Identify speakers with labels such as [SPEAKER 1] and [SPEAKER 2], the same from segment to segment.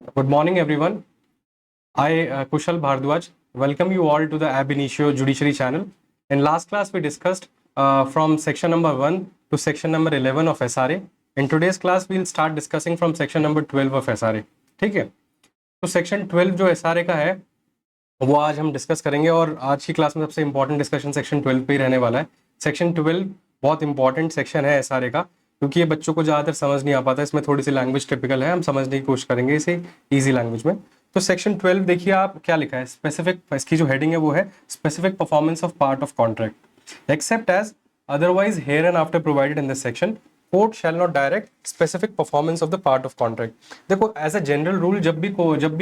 [SPEAKER 1] Good morning, everyone. I, Kushal Bhardwaj, welcome you all to the Ab Initio Judiciary channel. In last class, we discussed from section number 1 to section number 11 of SRA. In today's class, we'll start discussing from section number 12 of SRA. ठीक है, तो section 12 जो SRA का है वो आज हम discuss करेंगे और आज की क्लास में सबसे इंपॉर्टेंट डिस्कशन सेक्शन 12 पे ही रहने वाला है। सेक्शन 12 बहुत इंपॉर्टेंट सेक्शन है SRA का, क्योंकि ये बच्चों को ज़्यादातर समझ नहीं आ पाता, इसमें थोड़ी सी लैंग्वेज टिपिकल है, हम समझने की कोशिश करेंगे इसे ईजी लैंग्वेज में। तो सेक्शन 12 देखिए आप क्या लिखा है, स्पेसिफिक, इसकी जो हेडिंग है वो है specific performance of part of contract except as otherwise here and after provided in this section court shall not direct specific performance of the part of contract. देखो एज अ जनरल रूल जब भी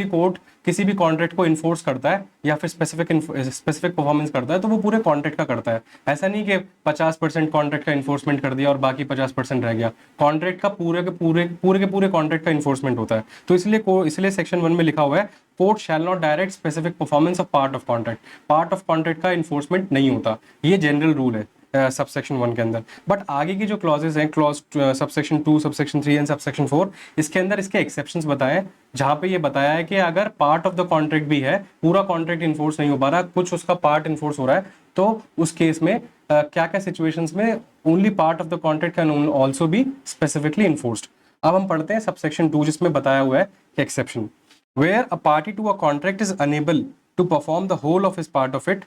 [SPEAKER 1] court किसी भी contract को enforce करता है या फिर स्पेसिफिक परफॉर्मेंस करता है तो वो पूरे कॉन्ट्रैक्ट का करता है। ऐसा नहीं कि 50% कॉन्ट्रैक्ट का इन्फोर्समेंट कर दिया और बाकी 50% रह गया। कॉन्ट्रैक्ट का पूरे कॉन्ट्रैक्ट का इन्फोर्समेंट होता है। तो इसलिए सेक्शन 1 में लिखा हुआ है court shall not direct specific performance of part of contract. Part of contract का इन्फोर्समेंट नहीं होता, ये जनरल रूल है सबसेक्शन 1 के अंदर। बट आगे की जो क्लॉजेज हैं, clause subsection 2, subsection 3 and subsection 4, इसके अंदर इसके एक्सेप्शंस बताए हैं, जहां पे ये बताया है कि अगर पार्ट ऑफ द कॉन्ट्रैक्ट भी है, पूरा कॉन्ट्रैक्ट इन्फोर्स नहीं हो पा रहा, कुछ उसका पार्ट इन्फोर्स हो रहा है, तो उस केस में क्या क्या सिचुएशंस में only part of the contract can also be specifically enforced. अब हम पढ़ते हैं सबसेक्शन 2, जिसमें बताया हुआ है कि exception where a party to a contract is unable to perform the whole of his part of it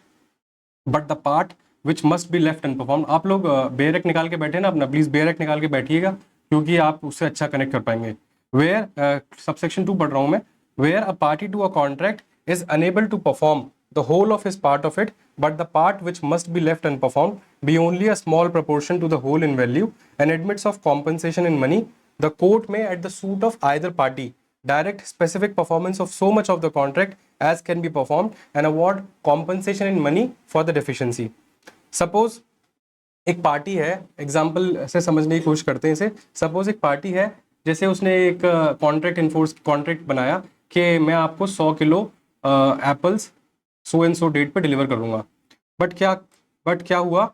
[SPEAKER 1] but the part which must be left unperform. आप लोग बेयरक निकाल के बैठे ना अपना, प्लीज बेयरक निकाल के बैठिएगा, क्योंकि आप उससे अच्छा कनेक्ट कर पाएंगे। वेयर सबसेक्शन 2 पढ़ रहा हूं मैं, where a party to a contract is unable to perform the whole of his part of it, but the part which must be left unperformed be only a small proportion to the whole in value and admits of compensation in money, the court may, at the suit of either party, direct specific performance of so much of the contract as can be performed and award compensation in money for the deficiency. Suppose एक party है, example से समझने की कोशिश करते हैं इसे। Suppose एक पार्टी है, जैसे उसने एक कॉन्ट्रैक्ट बनाया कि मैं आपको 100 किलो apples so and so date पे डिलीवर करूंगा। बट क्या हुआ,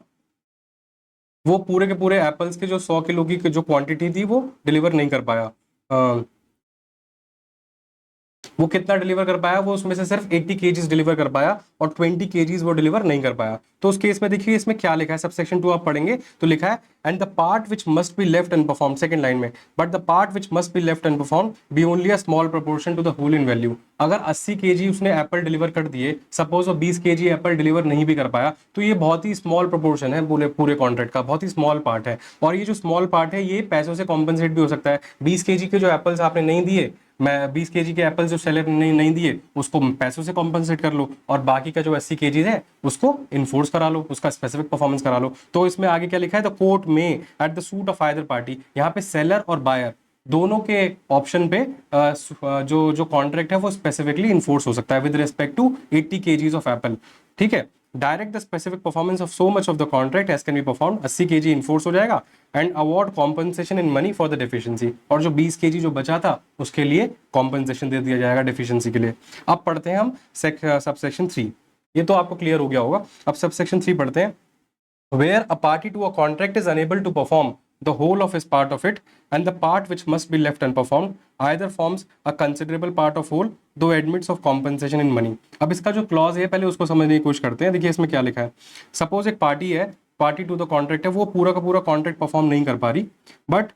[SPEAKER 1] वो पूरे के पूरे एप्पल्स के जो 100 किलो की जो क्वांटिटी थी वो डिलीवर नहीं कर पाया। वो कितना डिलीवर कर पाया, वो उसमें से सिर्फ 80 केजीज डिलीवर कर पाया और 20 केजीज वो डिलीवर नहीं कर पाया। तो उस केस में देखिए इसमें क्या लिखा है, सबसेक्शन 2 आप पढ़ेंगे तो लिखा है and the part which must be left unperform, second line में, but the part which must be left unperform be only a small proportion to the whole in value. अगर 80 केजी उसने एप्पल डिलीवर कर दिए, suppose वो 20 KG Apple deliver नहीं भी कर पाया, तो ये बहुत ही स्मॉल प्रोपोर्शन है, पूरे कॉन्ट्रैक्ट का बहुत ही स्मॉल पार्ट है। और ये जो स्मॉल पार्ट है ये पैसों से कॉम्पनसेट भी हो सकता है। 20 केजी के जो एप्पल्स आपने नहीं दिए, मैं 20 केजी के एप्पल जो सेलर ने नहीं दिए उसको पैसों से कॉम्पनसेट कर लो, और बाकी का जो 80 केजी है उसको इन्फोर्स करा लो, उसका स्पेसिफिक परफॉर्मेंस करा लो। तो इसमें आगे क्या लिखा है, द कोर्ट में at the suit of either party, यहाँ पे सेलर और बायर दोनों के ऑप्शन पे जो कॉन्ट्रैक्ट है वो स्पेसिफिकली इन्फोर्स हो सकता है with respect to 80 KGs of apple. ठीक है, direct the specific performance of so much of the contract as can be perform, 80 KG enforce हो जाएगा and award compensation in money for the deficiency, और जो 20 KG जो बचा था उसके लिए कॉम्पनसेशन दे दिया जाएगा डेफिशिएंसी के लिए। अब पढ़ते हैं हम सबसेक्शन 3, ये तो आपको क्लियर हो गया होगा। अब सबसेक्शन 3 पढ़ते हैं, where a party to a contract is unable to perform the whole of his part of it and the part which must be left unperformed either forms a considerable part of whole though admits of compensation in money। अब इसका जो clause है पहले उसको समझने की कोशिश करते हैं। देखिए इसमें क्या लिखा है, सपोज एक पार्टी है, पार्टी टू द कॉन्ट्रैक्ट है, वो पूरा का पूरा कॉन्ट्रैक्ट परफॉर्म नहीं कर पा रही, बट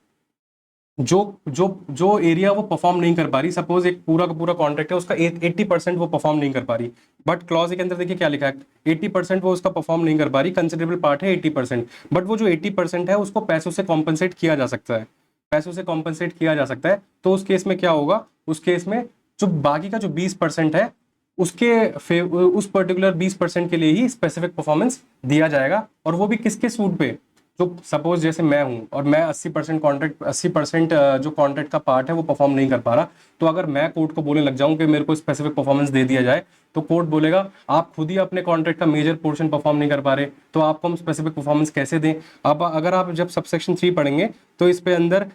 [SPEAKER 1] जो जो जो एरिया वो परफॉर्म नहीं कर पा रही, सपोज एक पूरा का पूरा कॉन्ट्रैक्ट है, उसका 80% वो परफॉर्म नहीं कर पा रही, बट क्लॉज के अंदर देखिए क्या लिखा है, 80% वो उसका परफॉर्म नहीं कर पा रही, कंसिडरेबल पार्ट है 80%, बट वो जो 80% है उसको पैसों से कॉम्पनसेट किया जा सकता है, पैसों से कॉम्पनसेट किया जा सकता है। तो उस केस में क्या होगा, उस केस में जो बाकी का जो 20% है उस पर्टिकुलर 20% के लिए ही स्पेसिफिक परफॉर्मेंस दिया जाएगा, और वो भी किसके सूट पे, जो सपोज जैसे मैं हूं और मैं 80% जो कॉन्ट्रैक्ट का पार्ट है वो परफॉर्म नहीं कर पा रहा, तो अगर मैं कोर्ट को बोलने लग जाऊं कि मेरे को स्पेसिफिक परफॉर्मेंस दे दिया जाए, तो कोर्ट बोलेगा आप खुद ही अपने कॉन्ट्रैक्ट का मेजर पोर्शन परफॉर्म नहीं कर पा रहे, तो आपको हम स्पेसिफिक परफॉर्मेंस कैसे दें। अब अगर आप जब सबसेक्शन 3 पढ़ेंगे तो इस पे अंदर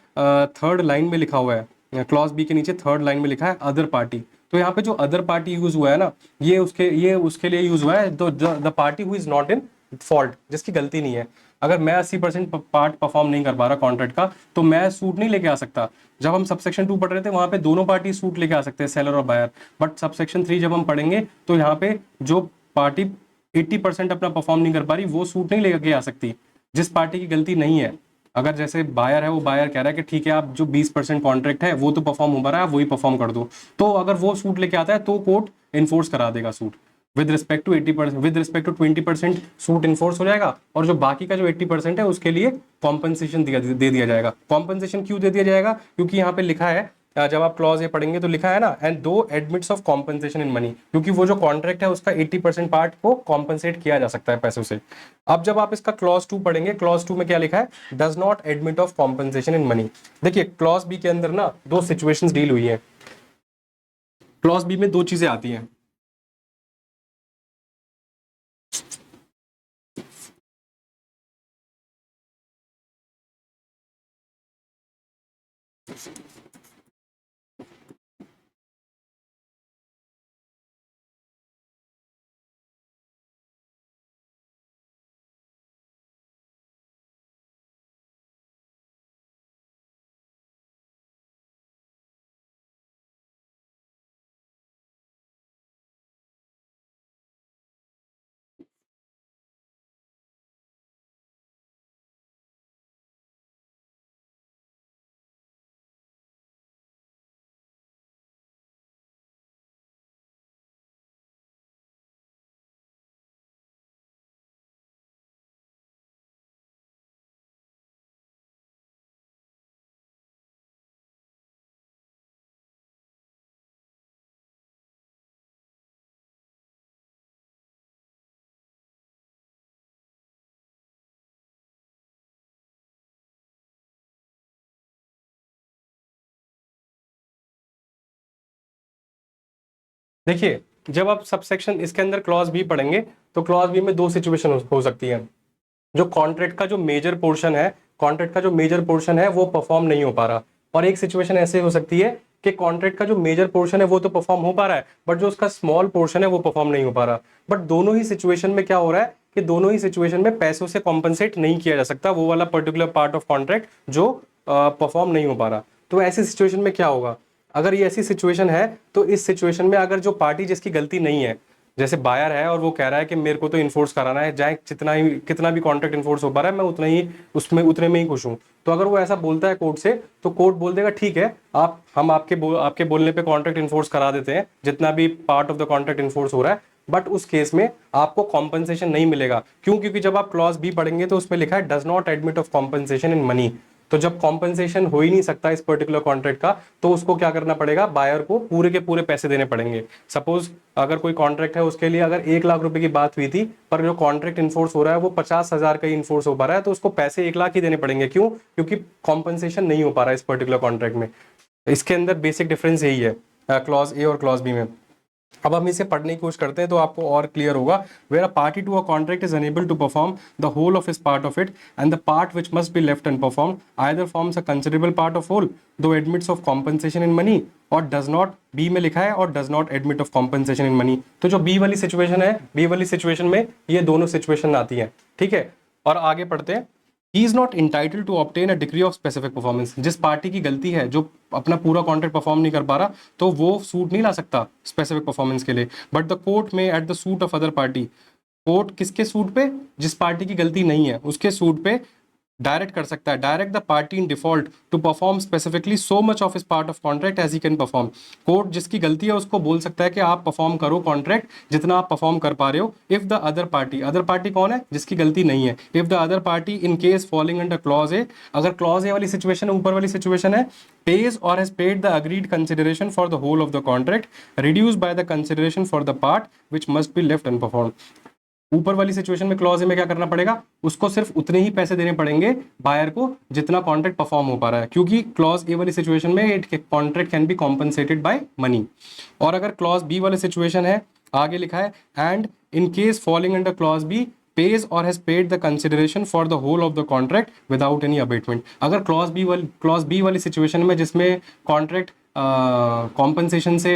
[SPEAKER 1] थर्ड लाइन में लिखा हुआ है, क्लॉज बी के नीचे थर्ड लाइन में लिखा है अदर पार्टी। तो यहाँ पे जो अदर पार्टी यूज हुआ है ना, ये उसके लिए यूज हुआ है, the party who is not in fault, जिसकी गलती नहीं है। अगर मैं 80% पार्ट परफॉर्म नहीं कर पा रहा कॉन्ट्रैक्ट का, तो मैं सूट नहीं लेके आ सकता। जब हम सबसेक्शन 2 पढ़ रहे थे वहां पे दोनों पार्टी सूट लेके आ सकते हैं, सेलर और बायर। बट सबसेक्शन 3 जब हम पढ़ेंगे तो यहाँ पे जो पार्टी 80% अपना परफॉर्म नहीं कर पा रही वो सूट नहीं लेके आ सकती, जिस पार्टी की गलती नहीं है। अगर जैसे बायर है, वो बायर कह रहा है कि ठीक है आप जो 20% कॉन्ट्रैक्ट है वो तो परफॉर्म हो पा रहा है, आप वही परफॉर्म कर दो, तो अगर वो सूट लेके आता है तो कोर्ट इन्फोर्स करा देगा suit. With respect to 80%, with respect to 20% suit enforce हो जाएगा, और जो बाकी का जो 80% है उसके लिए कॉम्पनसेशन दे दिया जाएगा। कॉम्पनसेशन क्यों दे दिया जाएगा? क्योंकि यहाँ पे लिखा है, जब आप क्लॉज ये पढ़ेंगे तो लिखा है ना, एंड दो admits of compensation in money, क्योंकि वो जो कॉन्ट्रैक्ट है उसका 80% पार्ट को कॉम्पनसेट किया जा सकता है पैसों से। अब जब आप इसका क्लॉज 2 पढ़ेंगे, क्लॉज 2 में क्या लिखा है? Does not admit of compensation in money. देखिए क्लॉज बी के अंदर ना दो सिचुएशंस डील हुई है। क्लॉज बी में दो चीजें आती हैं। देखिए जब आप सबसेक्शन इसके अंदर क्लॉज बी पढ़ेंगे तो क्लॉज बी में दो सिचुएशन हो सकती है। जो कॉन्ट्रैक्ट का जो मेजर पोर्शन है, कॉन्ट्रैक्ट का जो मेजर पोर्शन है वो परफॉर्म नहीं हो पा रहा, और एक सिचुएशन ऐसे हो सकती है कि कॉन्ट्रैक्ट का जो मेजर पोर्शन है वो तो परफॉर्म हो पा रहा है, बट जो उसका स्मॉल पोर्शन है वो परफॉर्म नहीं हो पा रहा। बट दोनों ही सिचुएशन में क्या हो रहा है कि दोनों ही सिचुएशन में पैसों से कॉम्पनसेट नहीं किया जा सकता वो वाला पर्टिकुलर पार्ट ऑफ कॉन्ट्रैक्ट जो परफॉर्म नहीं हो पा रहा। तो ऐसी सिचुएशन में क्या होगा? अगर ये ऐसी सिचुएशन है तो इस सिचुएशन में अगर जो पार्टी जिसकी गलती नहीं है, जैसे बायर है और वो कह रहा है कि मेरे को तो इन्फोर्स कराना है, चाहे कितना भी कॉन्ट्रैक्ट इन्फोर्स हो पा रहा है, मैं उतना ही उसमें उतने में ही खुश हूँ, तो अगर वो ऐसा बोलता है कोर्ट से, तो कोर्ट बोल देगा ठीक है हम आपके बोलने पे कॉन्ट्रैक्ट इन्फोर्स करा देते हैं, जितना भी part of the contract enforce हो रहा है, बट उस केस में आपको कॉम्पनसेशन नहीं मिलेगा। क्यों? क्योंकि जब आप क्लॉज बी पढ़ेंगे तो उसमें लिखा है does not admit of compensation in money. तो जब कॉम्पनसेशन हो ही नहीं सकता इस पर्टिकुलर कॉन्ट्रैक्ट का, तो उसको क्या करना पड़ेगा? बायर को पूरे के पूरे पैसे देने पड़ेंगे। सपोज अगर कोई कॉन्ट्रैक्ट है उसके लिए अगर 1 लाख रुपए की बात हुई थी, पर जो कॉन्ट्रैक्ट इन्फोर्स हो रहा है वो 50,000 का ही इन्फोर्स हो पा रहा है, तो उसको पैसे 1 लाख ही देने पड़ेंगे। क्यों? क्योंकि कॉम्पनसेशन नहीं हो पा रहा है इस पर्टिकुलर कॉन्ट्रैक्ट में। इसके अंदर बेसिक डिफरेंस यही है क्लॉज ए और क्लॉज बी में। अब हम इसे पढ़ने की कोशिश करते हैं तो आपको और क्लियर होगा। Where a party to a contract is unable to perform the whole of his part of it, and the part which must be left unperformed either forms a considerable part of whole though admits of compensation in money, और does not, B में लिखा है, और does not admit of compensation in money. तो जो B वाली situation है, B वाली सिचुएशन में ये दोनों सिचुएशन आती है। ठीक है, और आगे पढ़ते हैं। He is not entitle to obtain a degree of specific performance. जिस पार्टी की गलती है, जो अपना पूरा कॉन्ट्रैक्ट परफॉर्म नहीं कर पा रहा, तो वो सूट नहीं ला सकता स्पेसिफिक परफॉर्मेंस के लिए। बट द कोर्ट में at the suit of other party, court किसके सूट पे? जिस पार्टी की गलती नहीं है उसके सूट पे डायरेक्ट कर सकता है, direct the party in default to perform specifically so much of his part of contract as he can perform. Court जिसकी गलती है उसको बोल सकता है कि आप परफॉर्म करो कॉन्ट्रैक्ट जितना आप परफॉर्म कर पा रहे हो, इफ द अदर पार्टी कौन है? जिसकी गलती नहीं है। If the other party in case falling under clause A, अगर क्लॉज ए वाली सिचुएशन है, ऊपर वाली सिचुएशन है, pays or has paid the agreed consideration for the whole of the contract reduced by the consideration for the part which must be left unperformed। ऊपर वाली situation में clause A में क्या करना पड़ेगा? उसको सिर्फ उतने ही पैसे देने पड़ेंगे बायर को जितना कॉन्ट्रैक्ट परफॉर्म हो पा रहा है, क्योंकि क्लॉज ए वाली सिचुएशन में contract can be compensated by money. और अगर क्लॉज बी वाली सिचुएशन है, आगे लिखा है and in case falling under clause B pays or has paid the consideration for the whole of the contract without any abatement। अगर clause B वाली situation में जिसमें कॉन्ट्रैक्ट कॉम्पनसेशन से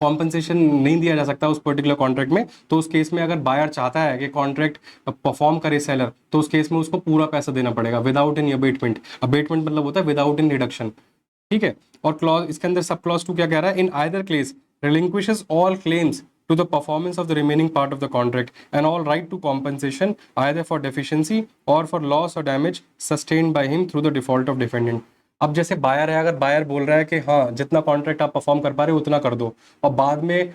[SPEAKER 1] कॉम्पनसेशन नहीं दिया जा सकता उस पर्टिकुलर कॉन्ट्रैक्ट में, तो उस केस में अगर बायर चाहता है कि कॉन्ट्रैक्ट परफॉर्म करे सेलर, तो उस केस में उसको पूरा पैसा देना पड़ेगा विदाउट एनी अबेटमेंट। अबेटमेंट मतलब होता है विदाउट एनी रिडक्शन, ठीक है। और क्लॉज इसके अंदर सब क्लॉज 2 क्या कह रहा है, in either case relinquishes all claims to the performance of the remaining part of the contract and all right to compensation either for deficiency or for loss or damage sustained by him through the default of defendant। अब जैसे buyer है, अगर buyer बोल रहा है कि हाँ जितना कॉन्ट्रैक्ट आप परफॉर्म कर पा रहे हो उतना कर दो, और बाद में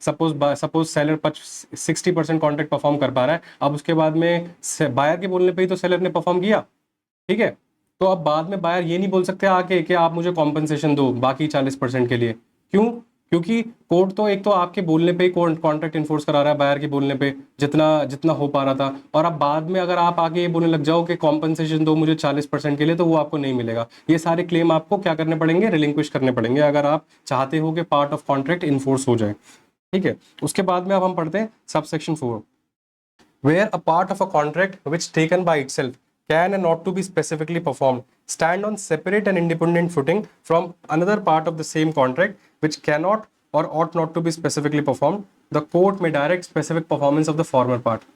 [SPEAKER 1] सपोज सेलर 60% कॉन्ट्रैक्ट परफॉर्म कर पा रहा है, अब उसके बाद में बायर के बोलने पे ही तो सेलर ने परफॉर्म किया, ठीक है। तो अब बाद में बायर ये नहीं बोल सकते आके कि आप मुझे कॉम्पनसेशन दो बाकी 40% के लिए। क्यों? क्योंकि कोर्ट तो एक तो आपके बोलने पे ही कॉन्ट्रैक्ट इन्फोर्स करा रहा है बायर के बोलने पे जितना जितना हो पा रहा था, और अब बाद में अगर आप आगे ये बोलने लग जाओ कि कॉम्पनसेशन दो मुझे 40% के लिए, तो वो आपको नहीं मिलेगा। ये सारे क्लेम आपको क्या करने पड़ेंगे, रिलिंक्विश करने पड़ेंगे अगर आप चाहते हो कि पार्ट ऑफ कॉन्ट्रैक्ट इन्फोर्स हो जाए, ठीक है। उसके बाद में अब हम पढ़ते हैं subsection 4, where a part of a contract which taken by itself can and ought to be specifically performed stand on separate and independent footing from another part of the same contract which cannot or ought not to be specifically performed, the court may direct specific performance of the former part।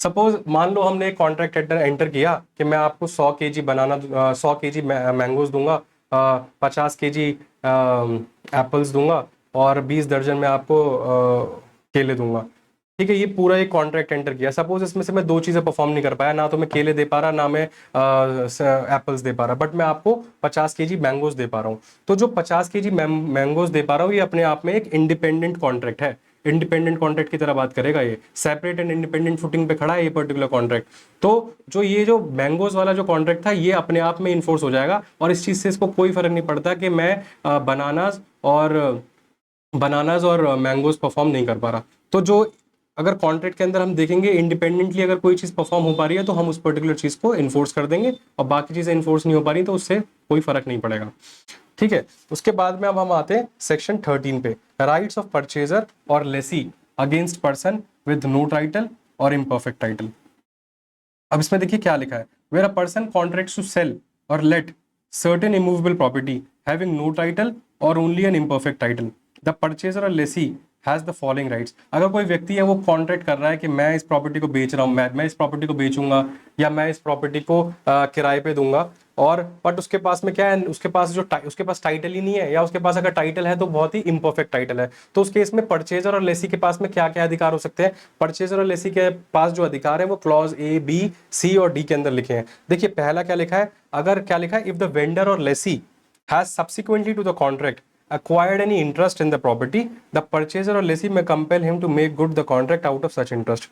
[SPEAKER 1] Suppose मान लो हमने एक contract enter किया कि मैं आपको 100 kg बनाना 100 kg mangoes दूंगा, 50 kg apples दूंगा और 20 दर्जन में आपको केले दूंगा, ठीक है। ये पूरा एक कॉन्ट्रैक्ट एंटर किया, सपोज इसमें से मैं 2 चीजें परफॉर्म नहीं कर पाया, ना तो मैं केले दे पा रहा ना मैं एप्पल्स दे पा रहा, बट मैं आपको 50 kg मैंगोज दे पा रहा हूँ। तो जो 50 kg मैंगोज दे पा रहा हूँ ये अपने आप में एक इंडिपेंडेंट कॉन्ट्रैक्ट है, इंडिपेंडेंट कॉन्ट्रैक्ट की तरह बात करेगा, ये सेपरेट एंड इंडिपेंडेंट फुटिंग पे खड़ा है ये पर्टिकुलर कॉन्ट्रैक्ट। तो जो ये जो मैंगोज वाला जो कॉन्ट्रैक्ट था ये अपने आप में इन्फोर्स हो जाएगा, और इस चीज से इसको कोई फर्क नहीं पड़ता कि मैं बनानाज और मैंगोज परफॉर्म नहीं कर पा रहा। तो जो अगर कॉन्ट्रैक्ट के अंदर हम देखेंगे इंडिपेंडेंटली अगर कोई चीज परफॉर्म हो पा रही है तो हम उस पर्टिकुलर चीज को इन्फोर्स कर देंगे, और बाकी चीजें इन्फोर्स नहीं हो पा रही तो उससे कोई फर्क नहीं पड़ेगा, ठीक है। उसके बाद में अब हम आते हैं सेक्शन 13 पे, राइट्स ऑफ परचेजर और lessee against person with no title or imperfect title. अब इसमें देखिए क्या लिखा है, where a person contracts to sell or let certain immovable property having no title or only an imperfect title, the purchaser or lessee has the following rights। अगर कोई व्यक्ति है वो कॉन्ट्रैक्ट कर रहा है कि मैं इस प्रॉपर्टी को बेच रहा हूँ, मैं इस प्रॉपर्टी को बेचूंगा या मैं इस प्रॉपर्टी को किराए पे दूंगा, और बट उसके पास में क्या है, उसके पास टाइटल ही नहीं है, या उसके पास अगर टाइटल है तो बहुत ही इम्परफेक्ट टाइटल है, तो उस केस में परचेजर और लेसी के पास में क्या क्या अधिकार हो सकते हैं। परचेजर और लेसी के पास जो अधिकार है वो क्लॉज ए, बी, सी और डी के अंदर लिखे हैं। देखिए पहला क्या लिखा है, अगर क्या लिखा है, if the vendor or lessee has subsequently to the contract acquired any interest in the property, the purchaser or lessee may compel him to make good the contract out of such interest।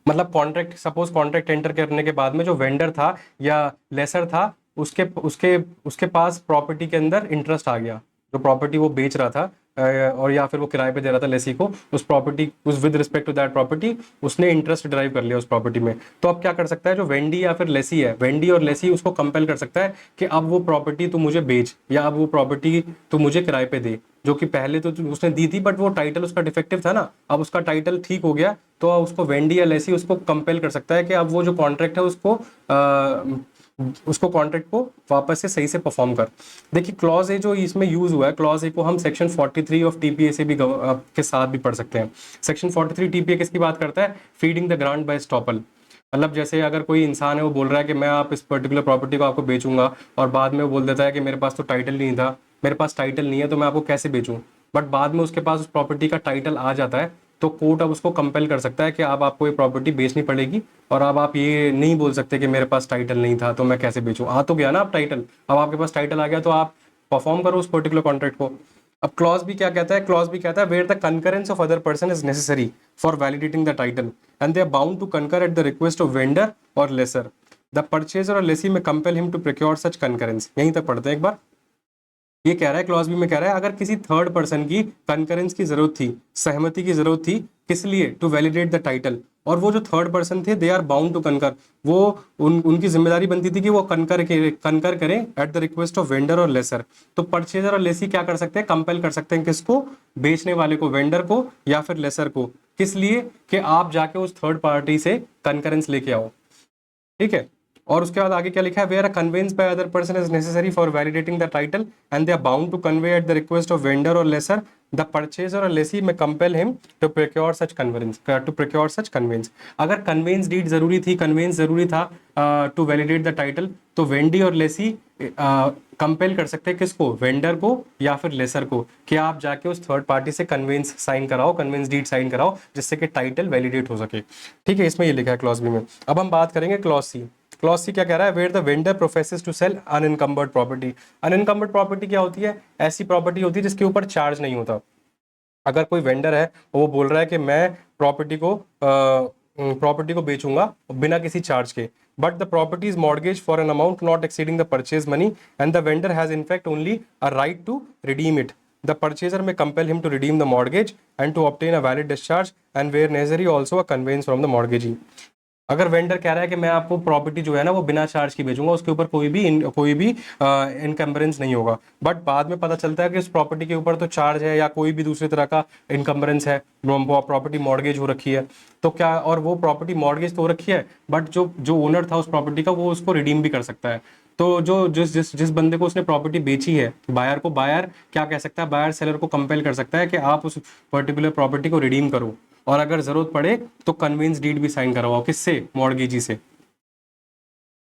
[SPEAKER 1] मतलब contract, suppose contract enter करने के बाद में जो vendor था या laser था उसके उसके उसके पास प्रॉपर्टी के अंदर इंटरेस्ट आ गया, जो प्रॉपर्टी वो बेच रहा था और या फिर वो किराए पे दे रहा था लेसी को, उस प्रॉपर्टी उस with respect to that property उसने इंटरेस्ट ड्राइव कर लिया उस प्रॉपर्टी में, तो अब क्या कर सकता है जो वेंडी या फिर लेसी है, वेंडी और लेसी उसको कंपेल कर सकता है कि अब वो प्रॉपर्टी तू मुझे बेच या अब वो प्रॉपर्टी तू मुझे किराए पे दे, जो कि पहले तो उसने दी थी बट वो टाइटल उसका डिफेक्टिव था ना, अब उसका टाइटल ठीक हो गया तो उसको वेंडी या लेसी उसको कंपेल कर सकता है कि अब वो जो कॉन्ट्रैक्ट है उसको कॉन्ट्रैक्ट को वापस से सही से परफॉर्म कर। देखिए क्लॉज ए जो इसमें यूज हुआ है, क्लॉज ए को हम सेक्शन 43 ऑफ टीपीए से भी के साथ भी पढ़ सकते हैं। सेक्शन 43 टीपीए किसकी बात करता है, feeding the grant by estoppel. मतलब जैसे अगर कोई इंसान है वो बोल रहा है कि मैं आप इस पर्टिकुलर प्रॉपर्टी को आपको बेचूंगा, और बाद में वो बोल देता है कि मेरे पास तो टाइटल नहीं था, मेरे पास टाइटल नहीं है तो मैं आपको कैसे बेचूं, बट बाद में उसके पास उस प्रॉपर्टी का टाइटल आ जाता है, तो कोर्ट अब उसको कंपेल कर सकता है कि अब आपको ये प्रॉपर्टी बेचनी पड़ेगी, और अब आप ये नहीं बोल सकते कि मेरे पास टाइटल नहीं था तो मैं कैसे बेचूं, आ तो गया ना आप टाइटल, अब आपके पास टाइटल आ गया तो आप परफॉर्म करो उस पर्टिकुलर कॉन्ट्रैक्ट को। अब क्लॉज भी क्या कहता है, क्लॉज भी कहता है where the concurrence of other person is necessary for validating the title and they are bound to concur at the request of vendor और लेसर, द परचेजर और lessee may compel him to procure such concurrence. यहीं तक पढ़ते हैं एक बार। ये कह रहा है क्लॉज बी में कह रहा है अगर किसी थर्ड पर्सन की कंकरेंस की जरूरत थी, सहमति की जरूरत थी, किस लिए, टू वैलिडेट द टाइटल, और वो जो थर्ड पर्सन थे दे आर बाउंड टू कंकर, वो उनकी जिम्मेदारी बनती थी कि वो कंकर करें eight the request of vendor और लेसर। तो परचेजर और लेसी क्या कर सकते हैं, कंपेल कर सकते हैं किसको, बेचने वाले को, वेंडर को या फिर लेसर को, किस लिए कि आप जाके उस थर्ड पार्टी से कंकरेंस लेके आओ, ठीक है। और उसके बाद आगे क्या लिखा है, where a conveyance by other person is necessary for validating the title and they are bound to convey at the request of vendor और लेसर, द परचेजर और lessee may compel him to procure such conveyance. अगर conveyance deed जरूरी थी, conveyance जरूरी था to validate the title, तो vendee or lessee compel कर सकते हैं किसको, वेंडर को या फिर लेसर को, कि आप जाके उस थर्ड पार्टी से कन्वेंस साइन कराओ, कन्वेंस डीड साइन कराओ, जिससे कि टाइटल वैलिडेट हो सके। ठीक है, इसमें ये लिखा है क्लॉज बी में। अब हम बात करेंगे क्लॉज सी। क्लॉज सी क्या कह रहा है, where the vendor professes to sell unencumbered property. Unencumbered property क्या होती है, ऐसी प्रॉपर्टी होती है जिसके ऊपर चार्ज नहीं होता। अगर कोई वेंडर है वो बोल रहा है कि मैं प्रॉपर्टी को बेचूंगा बिना किसी चार्ज के, but the property is mortgage for an amount not exceeding the purchase money and the vendor has in fact only a right to redeem it, the purchaser may compel him to redeem the mortgage and to obtain a valid discharge and where necessary also a conveyance from the mortgagee। अगर vendor कह रहा है कि मैं आपको property जो है ना वो बिना चार्ज की बेचूंगा, उसके ऊपर कोई भी इनकम्बरेंस नहीं होगा, बट बाद में पता चलता है कि उस प्रॉपर्टी के ऊपर तो चार्ज है या कोई भी दूसरी तरह का इनकम्बरेंस है, प्रॉपर्टी मॉर्गेज हो रखी है, तो क्या, और वो प्रॉपर्टी मॉर्गेज तो हो रखी है बट जो जो ओनर था उस प्रॉपर्टी का वो उसको रिडीम भी कर सकता है। तो जो जिस जिस जिस बंदे को उसने प्रॉपर्टी बेची है, बायर को, बायर क्या कह सकता है, बायर सेलर को कंपेल कर सकता है कि आप उस पर्टिकुलर प्रॉपर्टी को रिडीम करो, और अगर जरूरत पड़े तो कन्वेंस डीड भी साइन करवाओ, किससे, मॉर्गेजी से,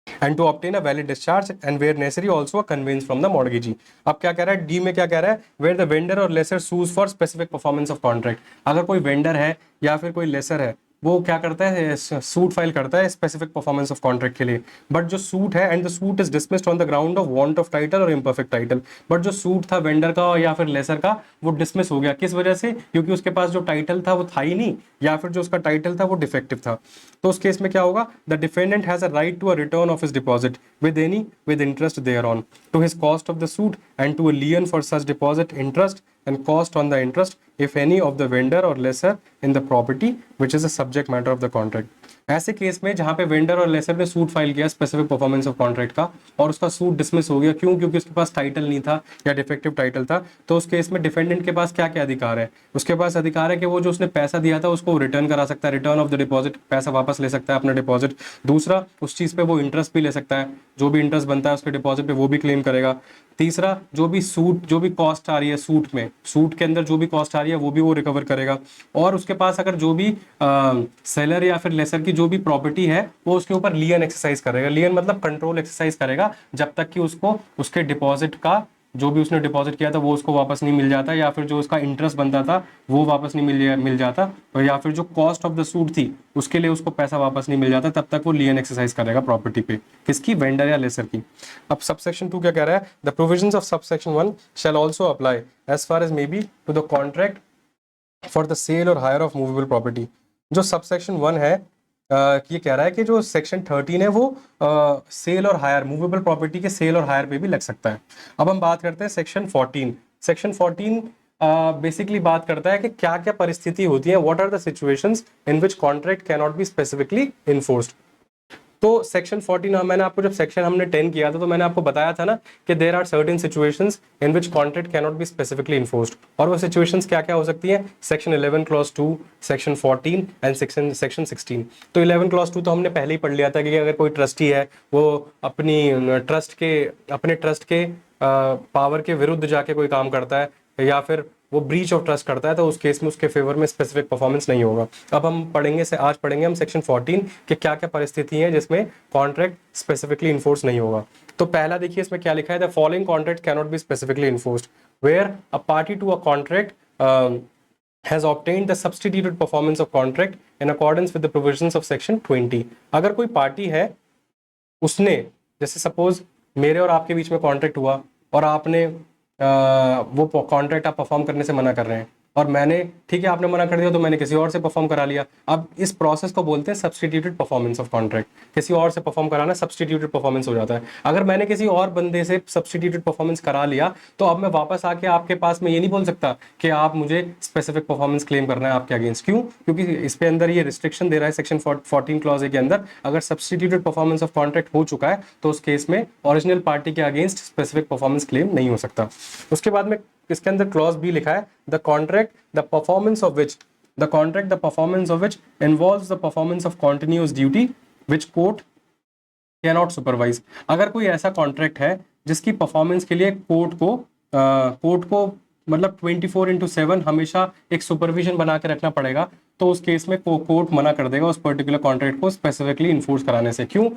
[SPEAKER 1] and to obtain a valid discharge and where necessary also a conveyance from the mortgagee. अब क्या कह रहा है, डी में क्या कह रहा है, वेयर द वेंडर और lessor sues for specific performance of contract. अगर कोई वेंडर है या फिर कोई लेसर है, वो क्या करता है, सूट फाइल करता है स्पेसिफिक परफॉर्मेंस ऑफ कॉन्ट्रैक्ट के लिए, बट जो सूट है, and the suit is dismissed on the ground of want of title or imperfect title, but जो सूट था वेंडर का या फिर लेसर का वो डिसमिस हो गया, किस वजह से, क्योंकि उसके पास जो टाइटल था वो था ही नहीं, या फिर जो उसका टाइटल था वो डिफेक्टिव था। तो उस केस में क्या होगा, the defendant has a right to a return of his deposit with interest thereon to his cost of the suit and to a lien for such deposit interest and cost on the interest if any of the vendor or lessor in the property which is a subject matter of the contract। ऐसे case में जहां पे vendor और laser ने suit file किया specific performance of contract का और उसका सूट डिसमिस हो गया, क्यों, क्योंकि उसके पास टाइटल नहीं था या डिफेक्टिव टाइटल था, तो उस केस में डिफेंडेंट के पास क्या क्या अधिकार है, उसके पास अधिकार है कि वो जो उसने पैसा दिया था उसको रिटर्न करा सकता है, रिटर्न ऑफ द डिपॉजिट, पैसा वापस ले सकता है अपना डिपॉजिट। दूसरा, उस चीज पे वो इंटरेस्ट भी ले सकता है, जो भी इंटरेस्ट बनता है उसके डिपॉजिट पे वो भी क्लेम करेगा। तीसरा, जो भी कॉस्ट आ रही है सूट में, सूट के अंदर जो भी कॉस्ट आ रही है वो भी वो रिकवर करेगा। और उसके पास अगर जो भी सेलर या फिर लेसर की जो भी प्रॉपर्टी है वो उसके ऊपर लियन एक्सरसाइज करेगा, लियन मतलब कंट्रोल एक्सरसाइज करेगा, जब तक कि उसको उसके डिपॉजिट का, जो भी उसने डिपॉजिट किया था वो उसको वापस नहीं मिल जाता, या फिर जो उसका इंटरेस्ट बनता था वो वापस नहीं मिल जाता, और या फिर जो कॉस्ट ऑफ द सूट थी उसके लिए उसको पैसा वापस नहीं मिल जाता, तब तक वो लियन एक्सरसाइज करेगा प्रॉपर्टी पे, किसकी, वेंडर या लेसर की। अब सबसेक्शन 2 क्या कह रहा है, the provisions of subsection 1 shall also apply as far as may be to the contract for the sale or hire of movable property. जो सबसेक्शन 1 है ये कह रहा है कि जो सेक्शन 13 है वो cell or higher, movable property के सेल और हायर पे भी लग सकता है। अब हम बात करते हैं सेक्शन 14। सेक्शन 14 बेसिकली बात करता है कि क्या क्या परिस्थिति होती है, what are the situations in which contract can not be specifically enforced. तो सेक्शन 14, मैंने आपको जब सेक्शन हमने 10 किया था तो मैंने आपको बताया था ना कि there are certain situations in which contract can not be specifically enforced, और वो सिचुएशंस क्या क्या हो सकती हैं, section 11 clause 2, section 14 and section 16। तो 11 क्लॉज 2 तो हमने पहले ही पढ़ लिया था कि अगर कोई ट्रस्टी है वो अपने ट्रस्ट के पावर के विरुद्ध जाके कोई काम करता है या फिर वो ब्रीच ऑफ ट्रस्ट करता है, तो उस केस में उसके फेवर में स्पेसिफिक परफॉर्मेंस नहीं होगा। अब हम आज पढ़ेंगे हम सेक्शन 14 कि क्या क्या परिस्थिति है जिसमें कॉन्ट्रैक्ट स्पेसिफिकली इन्फोर्स नहीं होगा। तो पहला देखिए इसमें क्या लिखा है, the following contract can not be specifically enforced where a party to a contract has obtained the substituted performance of contract in accordance with the provisions of section 20। अगर कोई पार्टी है उसने, जैसे सपोज मेरे और आपके बीच में कॉन्ट्रैक्ट हुआ और आपने वो कॉन्ट्रैक्ट आप परफॉर्म करने से मना कर रहे हैं और मैंने, ठीक है आपने मना कर दिया तो मैंने किसी और से परफॉर्म करा लिया। अब इस प्रोसेस को बोलते हैं सब्सटीट्यूटेड परफॉर्मेंस ऑफ कॉन्ट्रैक्ट, किसी और से परफॉर्म कराना सब्सटीट्यूटेड परफॉर्मेंस हो जाता है। अगर मैंने किसी और बंदे से सब्सटीट्यूटेड परफॉर्मेंस करा लिया तो अब मैं वापस आके आपके पास में ये नहीं बोल सकता कि आप मुझे स्पेसिफिक परफॉर्मेंस क्लेम करना है आपके अगेंस्ट। क्यों? क्योंकि इस पे अंदर ये रिस्ट्रिक्शन दे रहा है सेक्शन 14 क्लॉज ए के अंदर, अगर सब्सटीट्यूटेड परफॉर्मेंस ऑफ कॉन्ट्रैक्ट हो चुका है तो उस केस में ओरिजिनल पार्टी के अगेंस्ट स्पेसिफिक परफॉर्मेंस क्लेम नहीं हो सकता। उसके बाद में इसके अंदर क्लॉज बी लिखा है, the contract the performance of which involves the performance of continuous duty which court can not supervise. अगर कोई ऐसा कॉन्ट्रैक्ट है जिसकी परफॉर्मेंस के लिए कोर्ट को मतलब 24/7 हमेशा एक सुपरविजन बना के रखना पड़ेगा, तो उस केस में कोर्ट मना कर देगा उस पर्टिकुलर कॉन्ट्रैक्ट को स्पेसिफिकली इन्फोर्स कराने से। क्यों?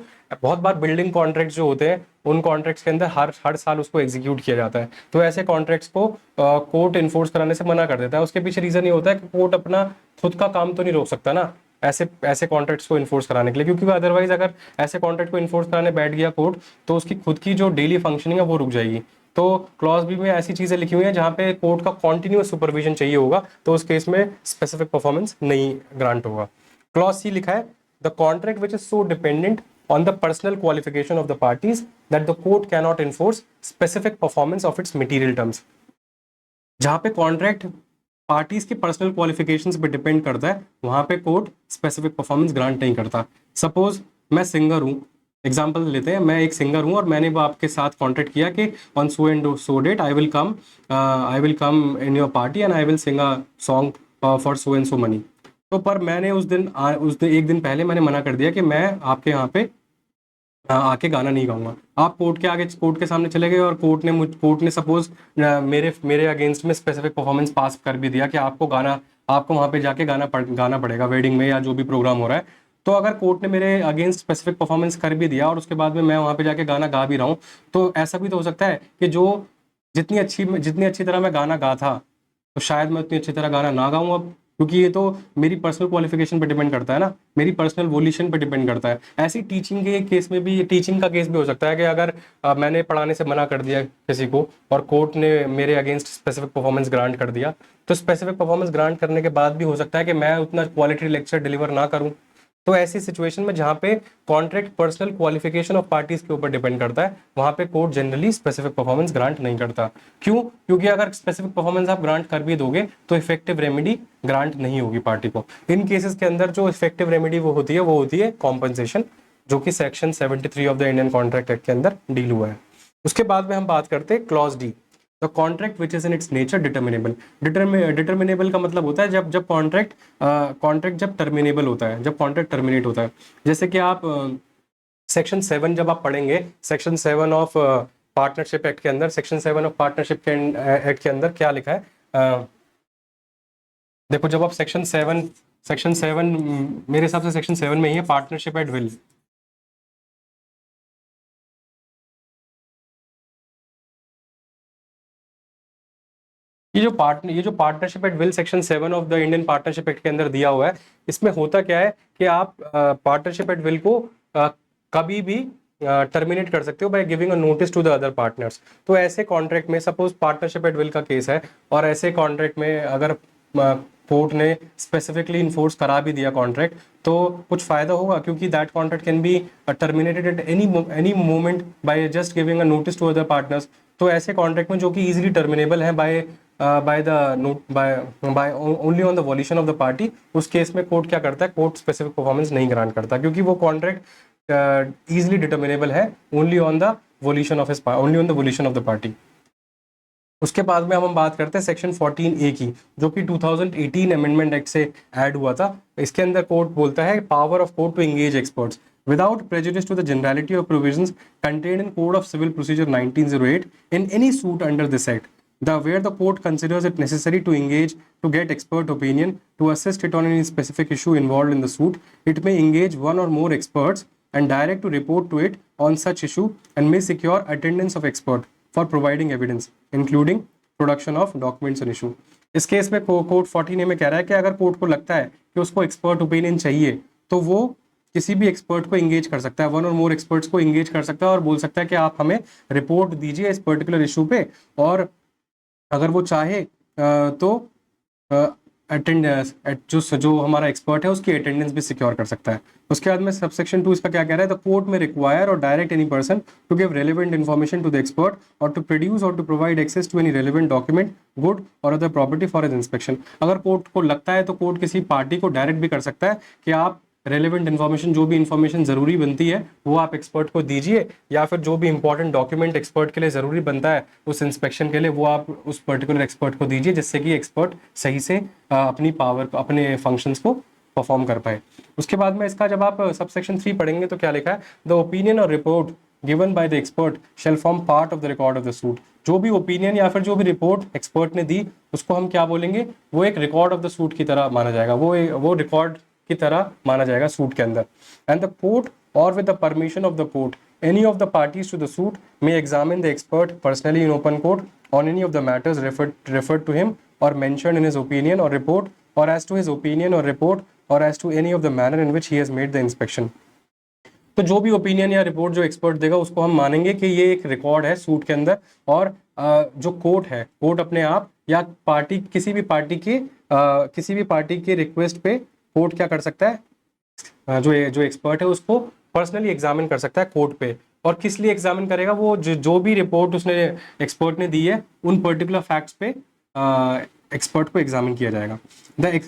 [SPEAKER 1] बहुत बार बिल्डिंग कॉन्ट्रैक्ट जो होते हैं उन कॉन्ट्रैक्ट्स के अंदर हर साल उसको एग्जीक्यूट किया जाता है, तो ऐसे कॉन्ट्रैक्ट्स को कोर्ट इन्फोर्स कराने से मना कर देता है। उसके पीछे रीजन ये होता है कि कोर्ट अपना खुद का काम तो नहीं रोक सकता ना ऐसे कॉन्ट्रैक्ट्स को इन्फोर्स कराने के लिए, क्योंकि अदरवाइज अगर ऐसे कॉन्ट्रैक्ट को इन्फोर्स कराने बैठ गया कोर्ट तो उसकी खुद की जो डेली फंक्शनिंग है वो रुक जाएगी। तो क्लॉज बी में ऐसी चीजें लिखी हुई हैं जहां पे कोर्ट का कॉन्टिन्यूअस सुपरविजन चाहिए होगा, तो उस केस में स्पेसिफिक परफॉर्मेंस नहीं ग्रांट होगा। क्लॉज सी लिखा है the contract which is so dependent on the personal qualification of the parties that the court cannot enforce specific performance of its material terms। जहां पे कॉन्ट्रैक्ट पार्टीज की personal qualifications पे depend करता है वहां पे कोर्ट स्पेसिफिक परफॉर्मेंस ग्रांट नहीं करता। सपोज मैं सिंगर हूँ, एग्जाम्पल लेते हैं, मैं एक सिंगर हूँ और मैंने आपके साथ कॉन्ट्रैक्ट किया कि on so and so date I will come in your party and I will sing a song for so and so money. तो पर मैंने उस दिन एक दिन पहले मैंने मना कर दिया कि मैं आपके यहाँ पे आके गाना नहीं गाऊंगा। आप कोर्ट के सामने चले गए और कोर्ट ने सपोज मेरे अगेंस्ट में स्पेसिफिक परफॉर्मेंस पास कर भी दिया कि आपको वहां पे जाके गाना पड़ेगा वेडिंग में या जो भी प्रोग्राम हो रहा है। तो अगर कोर्ट ने मेरे अगेंस्ट स्पेसिफिक परफॉर्मेंस कर भी दिया और उसके बाद में मैं वहां पे जाके गाना गा भी रहा हूँ, तो ऐसा भी तो हो सकता है कि जितनी अच्छी तरह मैं गाना गा था तो शायद मैं उतनी अच्छी तरह गाना ना गाऊं अब, क्योंकि ये तो मेरी पर्सनल क्वालिफिकेशन पे डिपेंड करता है ना, मेरी पर्सनल वोल्यूशन पे डिपेंड करता है। ऐसी टीचिंग के केस में भी, टीचिंग का केस भी हो सकता है कि अगर मैंने पढ़ाने से मना कर दिया किसी को और कोर्ट ने मेरे अगेंस्ट स्पेसिफिक परफॉर्मेंस ग्रांट कर दिया, तो स्पेसिफिक परफॉर्मेंस ग्रांट करने के बाद भी हो सकता है कि मैं उतना क्वालिटी लेक्चर डिलीवर ना करूँ। तो ऐसी सिचुएशन में जहां पे contract personal qualification of parties के ऊपर डिपेंड करता है, वहां पे court generally specific performance grant नहीं करता। क्यों? क्योंकि अगर स्पेसिफिक परफॉर्मेंस आप ग्रांट कर भी दोगे तो इफेक्टिव रेमेडी ग्रांट नहीं होगी पार्टी को। इन केसेस के अंदर जो इफेक्टिव रेमेडी वो होती है कॉम्पनसेशन, जो कि section 73 of the Indian contract act के अंदर डील हुआ है। उसके बाद में हम बात करते हैं clause D, the contract which is in its nature determinable. Determinable का मतलब होता है जब कॉन्ट्रैक्ट जब टर्मिनेबल होता है, जब कॉन्ट्रैक्ट टर्मिनेट होता है। जैसे कि आप सेक्शन 7 जब आप पढ़ेंगे, सेक्शन 7 ऑफ पार्टनरशिप एक्ट के अंदर, सेक्शन 7 ऑफ पार्टनरशिप एक्ट के अंदर क्या लिखा है, देखो जब आप सेक्शन 7 मेरे हिसाब से सेक्शन 7 में ही है, पार्टनरशिप एट विल। ये जो partnership at will section 7 of the Indian partnership act के अंदर दिया हुआ है, इसमें होता क्या है कि आप पार्टनरशिप एट विल को कभी भी टर्मिनेट कर सकते हो by giving a notice to the other partners. तो ऐसे कॉन्ट्रैक्ट में सपोज पार्टनरशिप एट विल का केस है और ऐसे कॉन्ट्रैक्ट में अगर कोर्ट ने स्पेसिफिकली इन्फोर्स करा भी दिया कॉन्ट्रैक्ट, तो कुछ फायदा होगा, क्योंकि that contract can be terminated at any moment by just giving a notice to other partners. तो ऐसे कॉन्ट्रैक्ट में जो कि इजीली टर्मिनेबल है by only on the volition of the party, उस केस में कोर्ट क्या करता है, कोर्ट स्पेसिफिक परफॉर्मेंस नहीं ग्रांट करता, क्योंकि वो कॉन्ट्रैक्ट इजीली डिटर्मिनेबल है only on the volition of the party. उसके बाद में हम बात करते हैं सेक्शन 14A की, जो कि 2018 अमेंडमेंट एक्ट से ऐड हुआ था। इसके अंदर कोर्ट बोलता है power of court to engage experts without prejudice to the generality of provisions contained in Code of Civil Procedure 1908 in any suit under this act, where the court considers it necessary to engage to get expert opinion to assist it on any specific issue involved in the suit, it may engage one or more experts and direct to report to it on such issue and may secure attendance of expert for providing evidence including production of documents on issue। इस case में court 14A में कह रहा है कि अगर court को लगता है कि उसको एक्सपर्ट ओपिनियन चाहिए तो वो किसी भी एक्सपर्ट को एंगेज कर सकता है, वन और मोर एक्सपर्ट्स को एंगेज कर सकता है और बोल सकता है कि आप हमें रिपोर्ट दीजिए इस पर्टिकुलर इशू पे, और अगर वो चाहे तो जो हमारा एक्सपर्ट है उसकी अटेंडेंस भी सिक्योर कर सकता है। उसके बाद में सबसेक्शन 2 इसका क्या कह रहा है, द कोर्ट में रिक्वायर और direct any person to give relevant information to the expert और टू प्रोड्यूस और to provide access to any relevant document, good और other property for his inspection. अगर कोर्ट को लगता है तो कोर्ट किसी पार्टी को डायरेक्ट भी कर सकता है कि आप रेलेवेंट इन्फॉर्मेशन, जो भी इन्फॉर्मेशन जरूरी बनती है वो आप एक्सपर्ट को दीजिए, या फिर जो भी इंपॉर्टेंट डॉक्यूमेंट एक्सपर्ट के लिए जरूरी बनता है उस इंस्पेक्शन के लिए वो आप उस पर्टिकुलर एक्सपर्ट को दीजिए, जिससे कि एक्सपर्ट सही से अपनी पावर, अपने फंक्शंस को परफॉर्म कर पाए। उसके बाद में इसका जब आप सबसेक्शन 3 पढ़ेंगे तो क्या लिखा है, the opinion or report given by the expert shall form part of the record of the suit. जो भी ओपिनियन या फिर जो भी रिपोर्ट एक्सपर्ट ने दी उसको हम क्या बोलेंगे, वो एक रिकॉर्ड ऑफ द सूट की तरह माना जाएगा, वो रिकॉर्ड की तरह माना जाएगा सूट के अंदर। एंड द कोर्ट और with the permission of the court any of the parties to the suit may examine the expert personally in open court on any of the matters referred to him or mentioned in his opinion or report, or as to his opinion or report, or as to any of the manner in which he has made the inspection। तो जो भी opinion या report जो expert देगा उसको हम मानेंगे कि ये एक रिकॉर्ड है सूट के अंदर, और जो कोर्ट है, कोर्ट अपने आप या पार्टी, किसी भी पार्टी के रिक्वेस्ट पे कोर्ट क्या कर सकता है, जो एक्सपर्ट है उसको पर्सनली एग्जामिन कर सकता है कोर्ट पे। और किस लिए एग्जामिन करेगा, वो जो भी रिपोर्ट उसने एक्सपर्ट ने दी है उन पर्टिकुलर फैक्ट्स पे एक्सपर्ट को एग्जामिन किया जाएगा।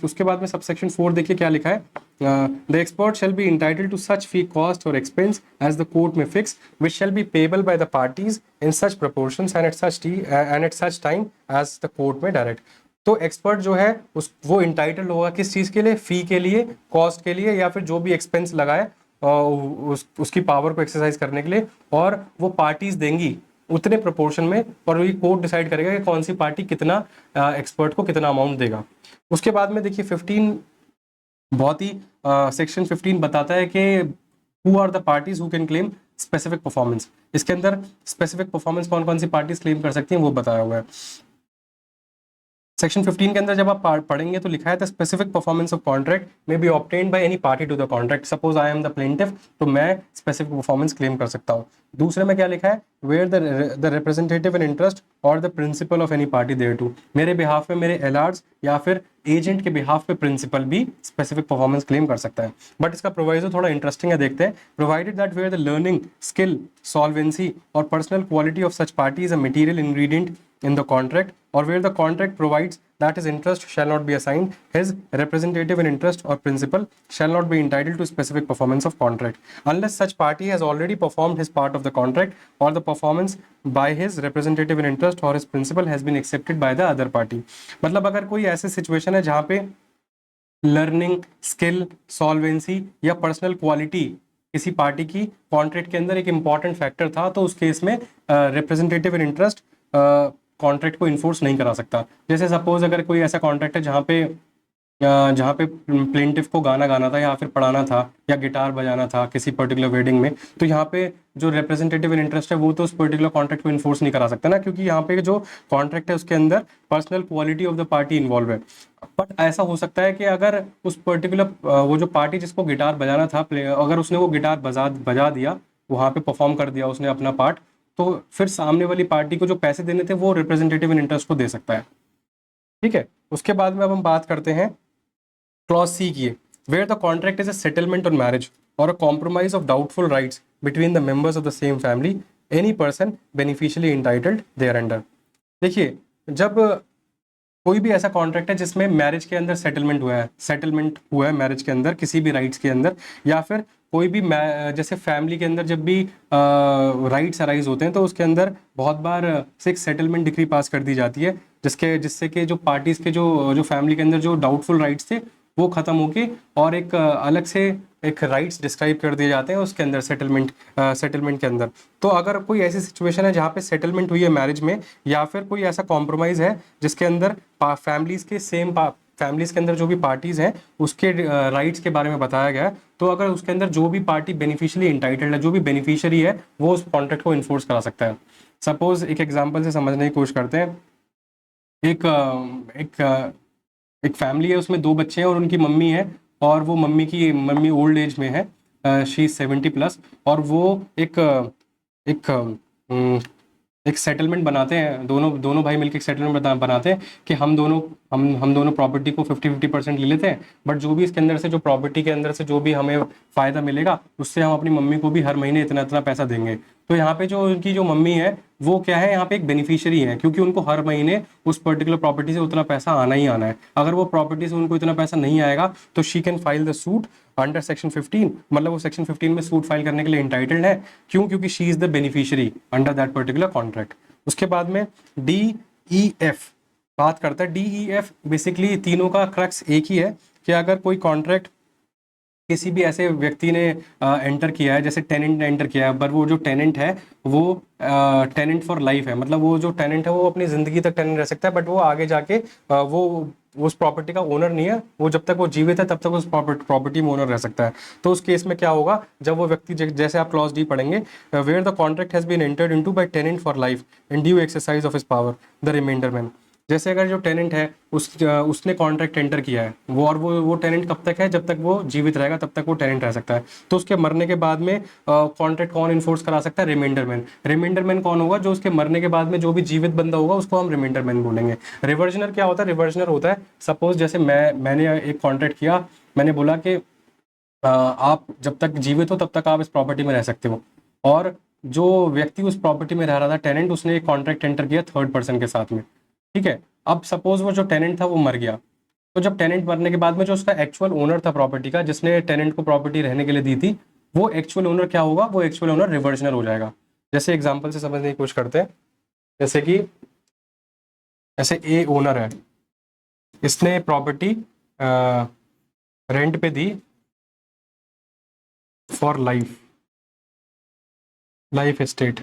[SPEAKER 1] उसके बाद में सबसेक्शन 4 देखिए क्या लिखा है, the expert shall be entitled to such fee cost or expense as the court may fix which shall be payable by the parties in such proportions and at such time as the court may direct. तो expert जो है वो entitled होगा किस चीज़ के लिए, फ़ी के लिए, कॉस्ट के लिए, या फिर जो भी एक्सपेंस लगाए उसकी पावर को एक्सरसाइज करने के लिए, और वो पार्टीज देंगी उतने प्रोपोर्शन में, और वही कोर्ट डिसाइड करेगा कि कौन सी पार्टी कितना एक्सपर्ट को कितना अमाउंट देगा। उसके बाद में देखिए 15 बहुत ही सेक्शन 15 बताता है कि who are the parties who can claim specific performance. इसके अंदर स्पेसिफिक परफॉर्मेंस कौन कौन सी पार्टीज क्लेम कर सकती हैं वो बताया हुआ है। सेक्शन 15 के अंदर जब आप पढ़ेंगे तो लिखा है the specific performance of contract may be obtained by any party to the contract. Suppose I am the plaintiff, तो मैं स्पेसिफिक परफॉर्मेंस क्लेम कर सकता हूँ। दूसरे में क्या लिखा है, where the representative in interest और the principal of any party thereto. मेरे बिहाफ में मेरे एलआर्स या फिर एजेंट के बिहाफ पे प्रिंसिपल भी स्पेसिफिक परफॉर्मेंस क्लेम कर सकता है। बट इसका प्रोवाइजो थोड़ा इंटरेस्टिंग है, देखते हैं। Provided that where the learning, skill, solvency और personal quality of such party is a material ingredient in the contract, or where the contract provides that his interest shall not be assigned, his representative in interest or principal shall not be entitled to specific performance of contract unless such party has already performed his part of the contract or the performance by his representative in interest or his principal has been accepted by the other party। मतलब अगर कोई ऐसी situation है जहाँ पे learning, skill, solvency या personal quality किसी party की कॉन्ट्रैक्ट के अंदर एक इंपॉर्टेंट फैक्टर था, तो उस केस में रिप्रेजेंटेटिव इन इंटरेस्ट कॉन्ट्रैक्ट को इन्फोर्स नहीं करा सकता। जैसे सपोज अगर कोई ऐसा कॉन्ट्रैक्ट है जहाँ पे प्लेंटिफ को गाना गाना था या फिर पढ़ाना था या गिटार बजाना था किसी पर्टिकुलर वेडिंग में, तो यहाँ पे जो रिप्रेजेंटेटिव इन इंटरेस्ट है वो तो उस पर्टिकुलर कॉन्ट्रैक्ट को इन्फोर्स नहीं करा सकता ना, क्योंकि यहाँ पे जो कॉन्ट्रैक्ट है उसके अंदर personal quality of the party involve है। बट ऐसा हो सकता है कि अगर उस पर्टिकुलर वो जो पार्टी जिसको गिटार बजाना था, अगर उसने वो गिटार बजा दिया, वहाँ पे परफॉर्म कर दिया उसने अपना पार्ट, तो फिर सामने वाली पार्टी को जो पैसे देने थे वो रिप्रेजेंटेटिव इन इंटरेस्ट को दे सकता है। ठीक है, उसके बाद में अब हम बात करते हैं क्लॉज सी की, where the contract is a settlement on marriage और a compromise of doubtful rights between the members of the same family, any person beneficially entitled thereunder. देखिए, जब कोई भी ऐसा कॉन्ट्रैक्ट है जिसमें मैरिज के अंदर सेटलमेंट हुआ है मैरिज के अंदर किसी भी राइट्स के अंदर, या फिर कोई भी जैसे फैमिली के अंदर जब भी राइट्स अराइज होते हैं तो उसके अंदर बहुत बार एक सेटलमेंट डिक्री पास कर दी जाती है, जिससे कि जो पार्टीज के जो फैमिली के अंदर जो डाउटफुल राइट्स थे वो खत्म होके और एक अलग से एक राइट्स डिस्क्राइब कर दिए जाते हैं उसके अंदर सेटलमेंट के अंदर। तो अगर कोई ऐसी सिचुएशन है जहाँ पे सेटलमेंट हुई है मैरिज में, या फिर कोई ऐसा कॉम्प्रोमाइज है जिसके अंदर फैमिलीज के अंदर जो भी पार्टीज हैं उसके राइट्स के बारे में बताया गया है, तो अगर उसके अंदर जो भी पार्टी बेनिफिशियली इंटाइटल्ड है, जो भी बेनिफिशियरी है, वो उस कॉन्ट्रैक्ट को इन्फोर्स करा सकता है। सपोज एक एग्जाम्पल से समझने की कोशिश करते हैं। एक फैमिली है, उसमें 2 बच्चे हैं और उनकी मम्मी है, और वो मम्मी ओल्ड एज में है, शी 70+, और वो एक सेटलमेंट बनाते हैं, दोनों भाई मिलकर एक सेटलमेंट बनाते हैं कि हम दोनों प्रॉपर्टी को 50-50% ले लेते हैं, बट जो भी इसके अंदर से जो प्रॉपर्टी के अंदर से जो भी हमें फ़ायदा मिलेगा उससे हम अपनी मम्मी को भी हर महीने इतना पैसा देंगे। तो यहाँ पे जो उनकी जो मम्मी है वो क्या है, यहाँ पे एक बेनिफिशियरी है, क्योंकि उनको हर महीने उस पर्टिकुलर प्रॉपर्टी से उतना पैसा आना ही आना है। अगर वो प्रॉपर्टी से उनको इतना पैसा नहीं आएगा तो she can file the suit under section 15, मतलब वो सेक्शन 15 में सूट फाइल करने के लिए इंटाइटल्ड है। क्यों? क्योंकि she is the beneficiary under that particular contract. उसके बाद में DEF बात करता है। DEF बेसिकली तीनों का क्रक्स एक ही है कि अगर कोई कॉन्ट्रैक्ट किसी भी ऐसे व्यक्ति ने एंटर किया है, जैसे टेनेंट ने एंटर किया है, पर वो जो टेनेंट है वो टेनेंट फॉर लाइफ है, मतलब वो जो टेनेंट है वो अपनी ज़िंदगी तक टेनेंट रह सकता है, बट वो आगे जाके वो उस प्रॉपर्टी का ओनर नहीं है, वो जब तक वो जीवित है तब तक उस प्रॉपर्टी में ओनर रह सकता है। तो उस केस में क्या होगा, जब वो व्यक्ति जैसे आप क्लॉज डी पढ़ेंगे, where the contract has been entered into by tenant for life in due exercise of his power the remainder man. जैसे अगर जो टेनेंट है उसने कॉन्ट्रैक्ट एंटर किया है वो, और वो टेनेंट कब तक है, जब तक वो जीवित रहेगा तब तक वो टेनेंट रह सकता है। तो उसके मरने के बाद में कॉन्ट्रैक्ट कौन इन्फोर्स करा सकता है, रिमाइंडर मैन। रिमाइंडर मैन कौन होगा, जो उसके मरने के बाद में जो भी जीवित बंदा होगा उसको हम रिमाइंडर मैन बोलेंगे। रिवर्जनर क्या होता है, रिवर्जनर होता है सपोज जैसे मैंने एक कॉन्ट्रैक्ट किया, मैंने बोला कि आप जब तक जीवित हो तब तक आप इस प्रॉपर्टी में रह सकते हो, और जो व्यक्ति उस प्रॉपर्टी में रह रहा था टेनेंट, उसने एक कॉन्ट्रैक्ट एंटर किया थर्ड पर्सन के साथ में, ठीक है। अब सपोज वो जो टेनेंट था वो मर गया, तो जब टेनेंट मरने के बाद में जो उसका एक्चुअल ओनर था प्रॉपर्टी का, जिसने टेनेंट को प्रॉपर्टी रहने के लिए दी थी, वो एक्चुअल ओनर क्या होगा, वो एक्चुअल ओनर रिवर्जनर हो जाएगा। जैसे एग्जांपल से समझने की कोशिश करते हैं, जैसे कि ऐसे ए ओनर है, इसने प्रॉपर्टी रेंट पे दी फॉर लाइफ एस्टेट।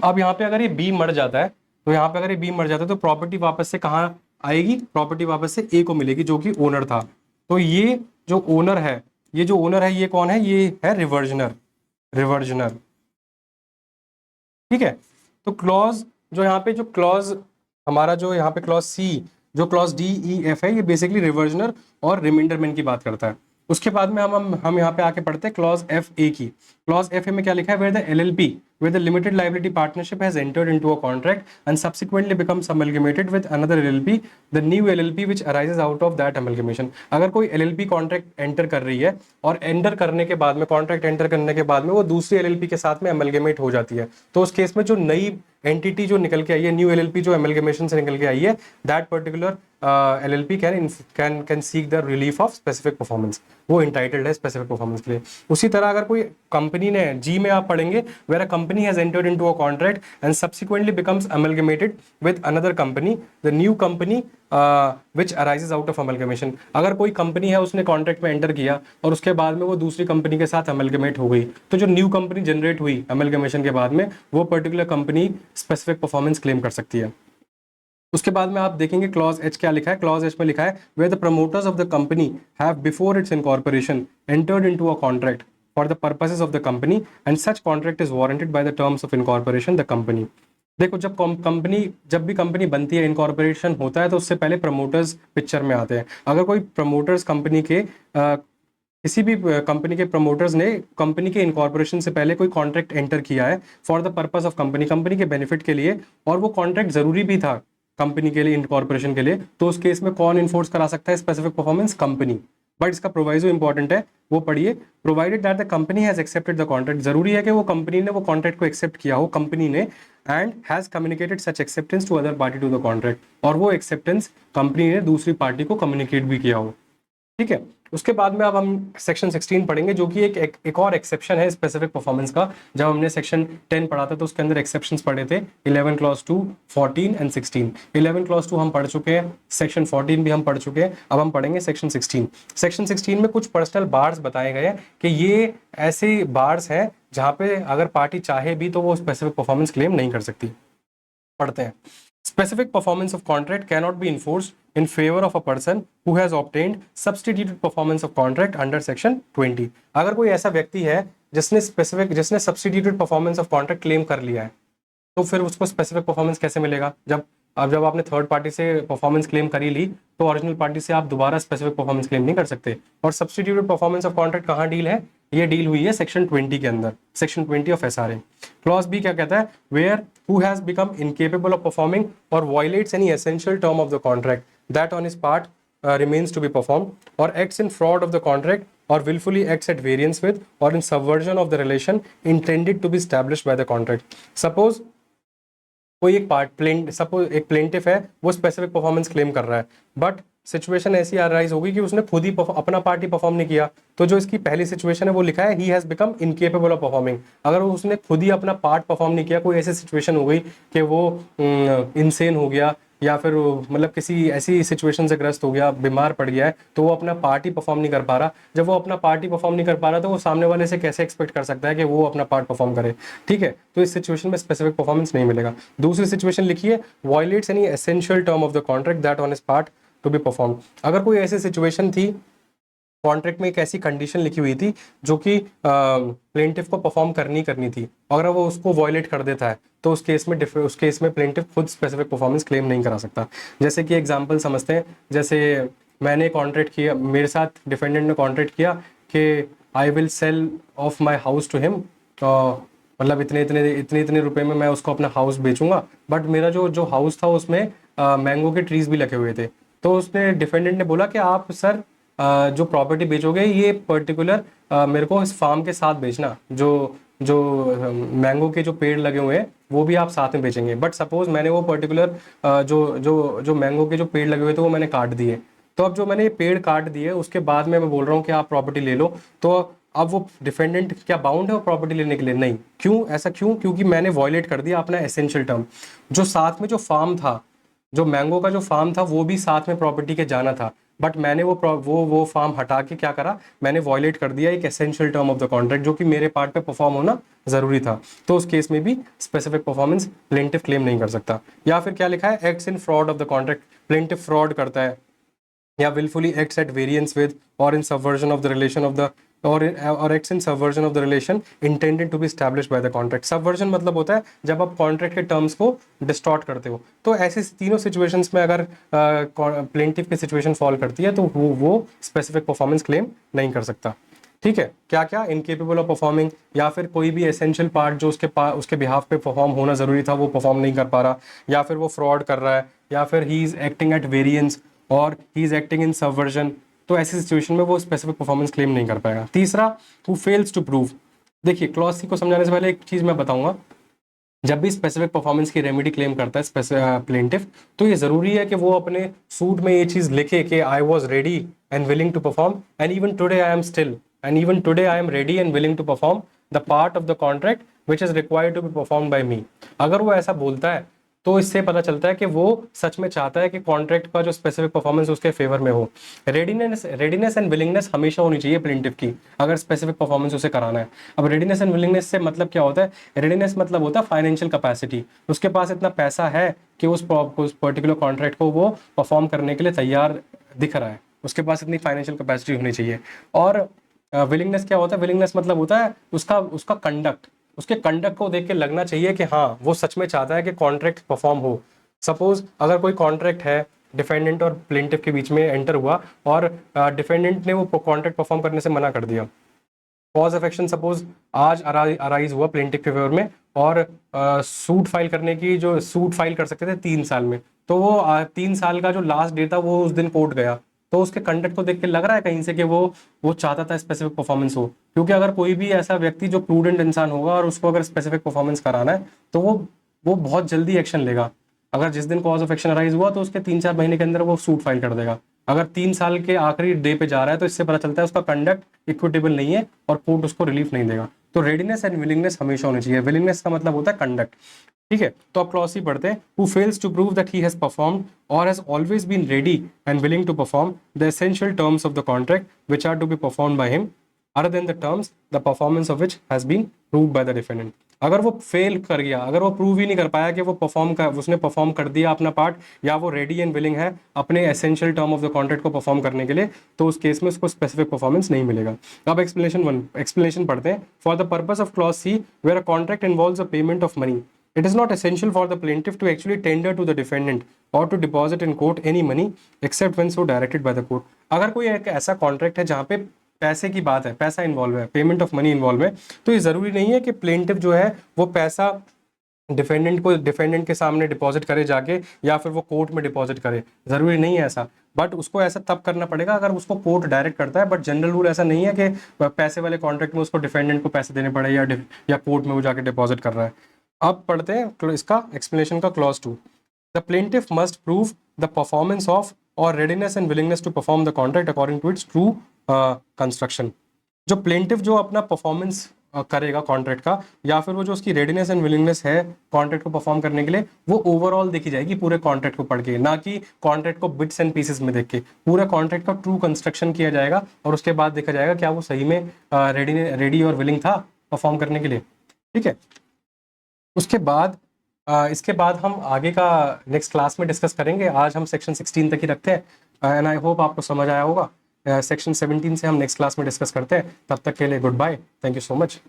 [SPEAKER 1] अब यहाँ पे अगर ये बी मर जाता है, तो यहाँ पे अगर ये बी मर जाता है तो प्रॉपर्टी वापस से कहाँ आएगी, प्रॉपर्टी वापस से ए को मिलेगी जो कि ओनर था। तो ये जो ओनर है, ये कौन है, ये है रिवर्जनर। ठीक है। तो क्लॉज जो यहाँ पे जो क्लॉज हमारा जो यहाँ पे क्लॉज सी, जो क्लॉज डी ई एफ है, ये बेसिकली रिवर्जनर और रिमाइंडर मैन की बात करता है। उसके बाद में हम यहाँ पे आके पढ़ते हैं क्लॉज एफ ए की। क्लॉज एफ ए में क्या लिखा है, where the LLP, where the limited liability partnership has entered into a contract and subsequently becomes amalgamated with another LLP, the new LLP which arises out of that amalgamation। अगर कोई LLP contract enter कर रही है और enter करने के बाद में, कॉन्ट्रैक्ट एंटर करने के बाद में वो दूसरी LLP के साथ में अमलगमेट हो जाती है, तो उस केस में जो नई एंटिटी जो निकल के आई है, न्यू LLP जो अमलगमेशन से निकल के आई है, that particular LLP can seek the relief of specific performance, वो इंटाइटल्ड है स्पेसिफिक परफॉर्मेंस के लिए। उसी तरह अगर कोई कंपनी ने, जी में आप पढ़ेंगे, where a company has entered into a contract and subsequently becomes amalgamated with another company, the new company which arises out of amalgamation. अगर कोई कंपनी है उसने कॉन्ट्रैक्ट में एंटर किया और उसके बाद में वो दूसरी कंपनी के साथ अमलगमेट हो गई, तो जो न्यू कंपनी जनरेट हुई अमलगमेशन के बाद में, वो particular company specific performance claim कर सकती है। उसके बाद में आप देखेंगे क्लॉज एच क्या लिखा है, क्लॉज एच में लिखा है where the promoters of the company have before its incorporation entered into a contract for the purposes of the company and such contract is warranted by the terms of incorporation the company. देखो, जब भी company बनती है, incorporation होता है, तो उससे पहले प्रमोटर्स पिक्चर में आते हैं। अगर कोई प्रमोटर्स कंपनी के किसी भी कंपनी के प्रमोटर्स ने कंपनी के इनकॉर्पोरेशन से पहले कोई कॉन्ट्रैक्ट एंटर किया है for the purpose of company के बेनिफिट के लिए, और वो कॉन्ट्रैक्ट जरूरी भी था कंपनी के लिए, इनकॉर्पोरेशन के लिए, तो उस केस में कौन इन्फोर्स करा सकता है स्पेसिफिक परफॉर्मेंस, कंपनी। बट इसका प्रोवाइजो इंपॉर्टेंट है, वो पढ़िए, provided that the company has accepted the contract. जरूरी है कि वो कंपनी ने वो कॉन्ट्रैक्ट को एक्सेप्ट किया हो, कंपनी ने, and has communicated such acceptance to other party to the contract, और वो एक्सेप्टेंस कंपनी ने दूसरी पार्टी को कम्युनिकेट भी किया हो। ठीक है। उसके बाद में अब हम सेक्शन 16 पढ़ेंगे, जो कि एक और एक्सेप्शन है स्पेसिफिक परफॉर्मेंस का। जब हमने सेक्शन 10 पढ़ा था तो उसके अंदर एक्सेप्शंस पढ़े थे 11 क्लॉज 2, 14 एंड 16। 11 क्लॉज 2 हम पढ़ चुके हैं, सेक्शन 14 भी हम पढ़ चुके हैं, अब हम पढ़ेंगे सेक्शन 16। सेक्शन 16 में कुछ पर्सनल बार्स बताए गए हैं कि ये ऐसे बार्स हैं जहाँ पे अगर पार्टी चाहे भी तो वो स्पेसिफिक परफॉर्मेंस क्लेम नहीं कर सकती। पढ़ते हैं। Specific performance of contract cannot be enforced in favor of a person who has obtained substituted performance of contract under section 20। अगर कोई ऐसा व्यक्ति है जिसने substituted performance of contract claim कर लिया है, तो फिर उसको स्पेसिफिक परफॉर्मेंस कैसे मिलेगा? जब आपने थर्ड पार्टी से परफॉर्मेंस क्लेम कर ही ली, तो ओरिजिनल पार्टी से आप दोबारा स्पेसिफिक परफॉर्मेंस क्लेम नहीं कर सकते। और सब्स्टिट्यूटेड परफॉर्मेंस ऑफ कॉन्ट्रैक्ट कहाँ डील है? ये डील हुई है सेक्शन 20 के अंदर, section 20 of SRA. Clause B क्या कहता है? Where who has become incapable of performing और violates any essential term of the contract that on his part remains to be performed or acts in fraud of the contract or willfully acts at variance with or in subversion of the relation intended to be established by the contract। Suppose कोई एक plaintiff है, वो specific performance claim कर रहा है, but situation ऐसी arise होगी कि उसने खुद ही अपना पार्ट ही परफॉर्म नहीं किया, तो जो इसकी पहली सिचुएशन है वो लिखा है he has become incapable of performing. अगर उसने खुद ही अपना पार्ट परफॉर्म नहीं किया, कोई ऐसी सिचुएशन हो गई कि वो इनसेन हो गया या फिर मतलब किसी ऐसी सिचुएशन से ग्रस्त हो गया, बीमार पड़ गया है, तो वो अपना पार्ट ही परफॉर्म नहीं कर पा रहा। जब वो अपना पार्ट ही परफॉर्म नहीं कर पा रहा तो वो सामने वाले से कैसे एक्सपेक्ट कर सकता है कि वो अपना पार्ट परफॉर्म करे, ठीक है। तो इस सिचुएशन में स्पेसिफिक परफॉर्मेंस नहीं मिलेगा। दूसरी सिचुएशन लिखिए, violets any essential term of the contract that on his part two be perform. अगर कोई ऐसी सिचुएशन थी, कॉन्ट्रैक्ट में एक ऐसी कंडीशन लिखी हुई थी जो कि प्लेंटिफ को परफॉर्म करनी थी, अगर वो उसको वॉयलेट कर देता है तो उस केस में प्लेंटिफ खुद स्पेसिफिक परफॉर्मेंस क्लेम नहीं करा सकता। जैसे कि एग्जांपल समझते हैं, जैसे मैंने कॉन्ट्रैक्ट किया, मेरे साथ डिफेंडेंट ने कॉन्ट्रैक्ट किया कि I will sell off my house to him, मतलब इतने रुपए में मैं उसको अपना हाउस बेचूंगा, बट मेरा जो हाउस था उसमें मैंगो के ट्रीज भी लगे हुए थे। तो उसने डिफेंडेंट ने बोला कि आप सर जो प्रॉपर्टी बेचोगे ये पर्टिकुलर मेरे को इस फार्म के साथ बेचना, जो जो मैंगो के जो पेड़ लगे हुए हैं वो भी आप साथ में बेचेंगे। बट सपोज मैंने वो पर्टिकुलर जो जो जो मैंगो के जो पेड़ लगे हुए थे वो मैंने काट दिए, तो अब जो मैंने ये पेड़ काट दिए उसके बाद में मैं बोल रहा हूँ कि आप प्रॉपर्टी ले लो, तो अब वो डिफेंडेंट क्या बाउंड है वो प्रॉपर्टी लेने के लिए? नहीं। क्यों? ऐसा क्यों? क्योंकि मैंने वॉयलेट कर दिया अपना एसेंशियल टर्म। जो साथ में जो फार्म था, जो मैंगो का जो फार्म था वो भी साथ में प्रॉपर्टी के जाना था, बट मैंने वो फार्म हटा के क्या करा, मैंने वॉयलेट कर दिया एक essential term of the contract जो कि मेरे पार्ट पे परफॉर्म होना जरूरी था। तो उस केस में भी स्पेसिफिक परफॉर्मेंस प्लेंटिफ क्लेम नहीं कर सकता। या फिर क्या लिखा है, acts in fraud of the contract, plaintiff fraud करता है या willfully acts at variance with or in subversion of the relation of the or acts in subversion of the relation intended to be established by the contract। subversion मतलब होता है जब आप contract के terms को डिस्टॉर्ट करते हो। तो ऐसे तीनों सिचुएशंस में अगर प्लेंटिफ की सिचुएशन फॉल करती है तो वो स्पेसिफिक परफॉर्मेंस क्लेम नहीं कर सकता, ठीक है। क्या क्या? इनकेपेबल ऑफ परफॉर्मिंग, या फिर कोई भी एसेंशियल पार्ट जो उसके बिहाफ पे परफॉर्म होना जरूरी था वो परफॉर्म नहीं कर पा रहा, या फिर वो फ्रॉड कर रहा है, या फिर he is acting at variance और he is acting in subversion. तो ऐसी सिचुएशन में वो स्पेसिफिक परफॉर्मेंस क्लेम नहीं कर पाएगा। तीसरा, हु फेल्स टू प्रूव। देखिए, क्लॉज सी को समझाने से पहले एक चीज मैं बताऊंगा, जब भी स्पेसिफिक परफॉर्मेंस की रेमेडी क्लेम करता है प्लेंटिफ, तो ये जरूरी है कि वो अपने सूट में ये चीज लिखे कि I was ready and willing to perform and even today I am still and even today I am ready and willing to perform the part of the contract which is required to be perform by me. अगर वो ऐसा बोलता है तो इससे पता चलता है कि वो सच में चाहता है कि कॉन्ट्रैक्ट का जो स्पेसिफिक परफॉर्मेंस उसके फेवर में हो। रेडीनेस एंड विलिंगनेस हमेशा होनी चाहिए प्लेंटिफ की अगर स्पेसिफिक परफॉर्मेंस उसे कराना है। अब रेडीनेस एंड विलिंगनेस से मतलब क्या होता है? रेडीनेस मतलब होता है फाइनेंशियल कैपेसिटी, उसके पास इतना पैसा है कि उस पर्टिकुलर कॉन्ट्रैक्ट को वो परफॉर्म करने के लिए तैयार दिख रहा है, उसके पास इतनी फाइनेंशियल कैपेसिटी होनी चाहिए। और विलिंगनेस क्या होता है? विलिंगनेस मतलब होता है उसका कंडक्ट, उसके कंडक्ट को देख के लगना चाहिए कि हाँ वो सच में चाहता है कि कॉन्ट्रैक्ट परफॉर्म हो। सपोज अगर कोई कॉन्ट्रैक्ट है डिफेंडेंट और प्लेंटिफ के बीच में एंटर हुआ और डिफेंडेंट ने वो कॉन्ट्रैक्ट परफॉर्म करने से मना कर दिया, कॉज ऑफ एक्शन सपोज आज अराइज हुआ प्लेंटिफ के फेवर में और सूट फाइल करने की, जो सूट फाइल कर सकते थे 3 साल में, तो वो 3 साल का जो लास्ट डेट था वो उस दिन कोर्ट गया, तो उसके कंडक्ट को देख के लग रहा है कहीं से कि वो चाहता था स्पेसिफिक परफॉर्मेंस हो। क्योंकि अगर कोई भी ऐसा व्यक्ति जो प्रूडेंट इंसान होगा और उसको अगर स्पेसिफिक परफॉर्मेंस कराना है तो वो बहुत जल्दी एक्शन लेगा। अगर जिस दिन कॉज ऑफ एक्शन अराइज हुआ तो उसके 3-4 महीने के अंदर वो सूट फाइल कर देगा। अगर 3 साल के आखिरी डे पे जा रहा है तो इससे पता चलता है उसका कंडक्ट इक्विटेबल नहीं है और कोर्ट उसको रिलीफ नहीं देगा। तो रेडीनेस एंड विलिंगनेस हमेशा होनी चाहिए। विलिंगनेस का मतलब होता है कंडक्ट, ठीक है। तो अब क्लॉज सी पढ़ते हैं, who fails to prove that he has performed और has always been ready and willing to perform the essential terms of the contract which are to be performed by him other than the terms the performance of which has been proved by the defendant। अगर वो fail कर गया, अगर वो prove ही नहीं कर पाया कि उसने परफॉर्म कर दिया अपना पार्ट, या वो रेडी एंड विलिंग है अपने essential term of the contract को परफॉर्म करने के लिए, तो उस केस में उसको स्पेसिफिक परफॉर्मेंस नहीं मिलेगा। अब एक्सप्लेनेशन पढ़ते हैं। For the purpose of clause C where a contract involves a payment of money, it is not essential for the plaintiff to actually tender to the defendant or to deposit in court any money except when so directed by the court। अगर कोई एक ऐसा contract है जहाँ पे पैसे की बात है, पैसा इन्वॉल्व है, पेमेंट ऑफ मनी इन्वॉल्व है, तो ये जरूरी नहीं है कि प्लेंटिफ जो है वो पैसा डिफेंडेंट के सामने डिपॉजिट करे जाके, या फिर वो कोर्ट में डिपॉजिट करे, जरूरी नहीं है ऐसा। बट उसको ऐसा तब करना पड़ेगा अगर उसको कोर्ट डायरेक्ट करता है। बट जनरल रूल ऐसा नहीं है कि पैसे वाले कॉन्ट्रैक्ट में उसको डिफेंडेंट को पैसे देने पड़े या कोर्ट में वो जाके डिपॉजिट कर रहा है। अब पढ़ते हैं इसका एक्सप्लेनेशन का clause 2। The plaintiff must prove the performance of और readiness and willingness to perform the contract according to its true construction. जो प्लेंटिफ जो अपना परफॉर्मेंस करेगा कॉन्ट्रैक्ट का, या फिर वो जो उसकी रेडीनेस एंड विलिंगनेस है कॉन्ट्रैक्ट को परफॉर्म करने के लिए, वो ओवरऑल देखी जाएगी पूरे कॉन्ट्रैक्ट को पढ़ के, ना कि कॉन्ट्रैक्ट को बिट्स एंड पीसेस में देख के। पूरे कॉन्ट्रैक्ट का ट्रू कंस्ट्रक्शन किया जाएगा और उसके बाद देखा जाएगा क्या वो सही में रेडी और विलिंग था परफॉर्म करने के लिए। ठीक है, उसके बाद इसके बाद हम आगे का नेक्स्ट क्लास में डिस्कस करेंगे। आज हम सेक्शन 16 तक ही रखते हैं एंड आई होप आपको समझ आया होगा। सेक्शन 17 से हम नेक्स्ट क्लास में डिस्कस करते हैं। तब तक के लिए goodbye, thank you so much.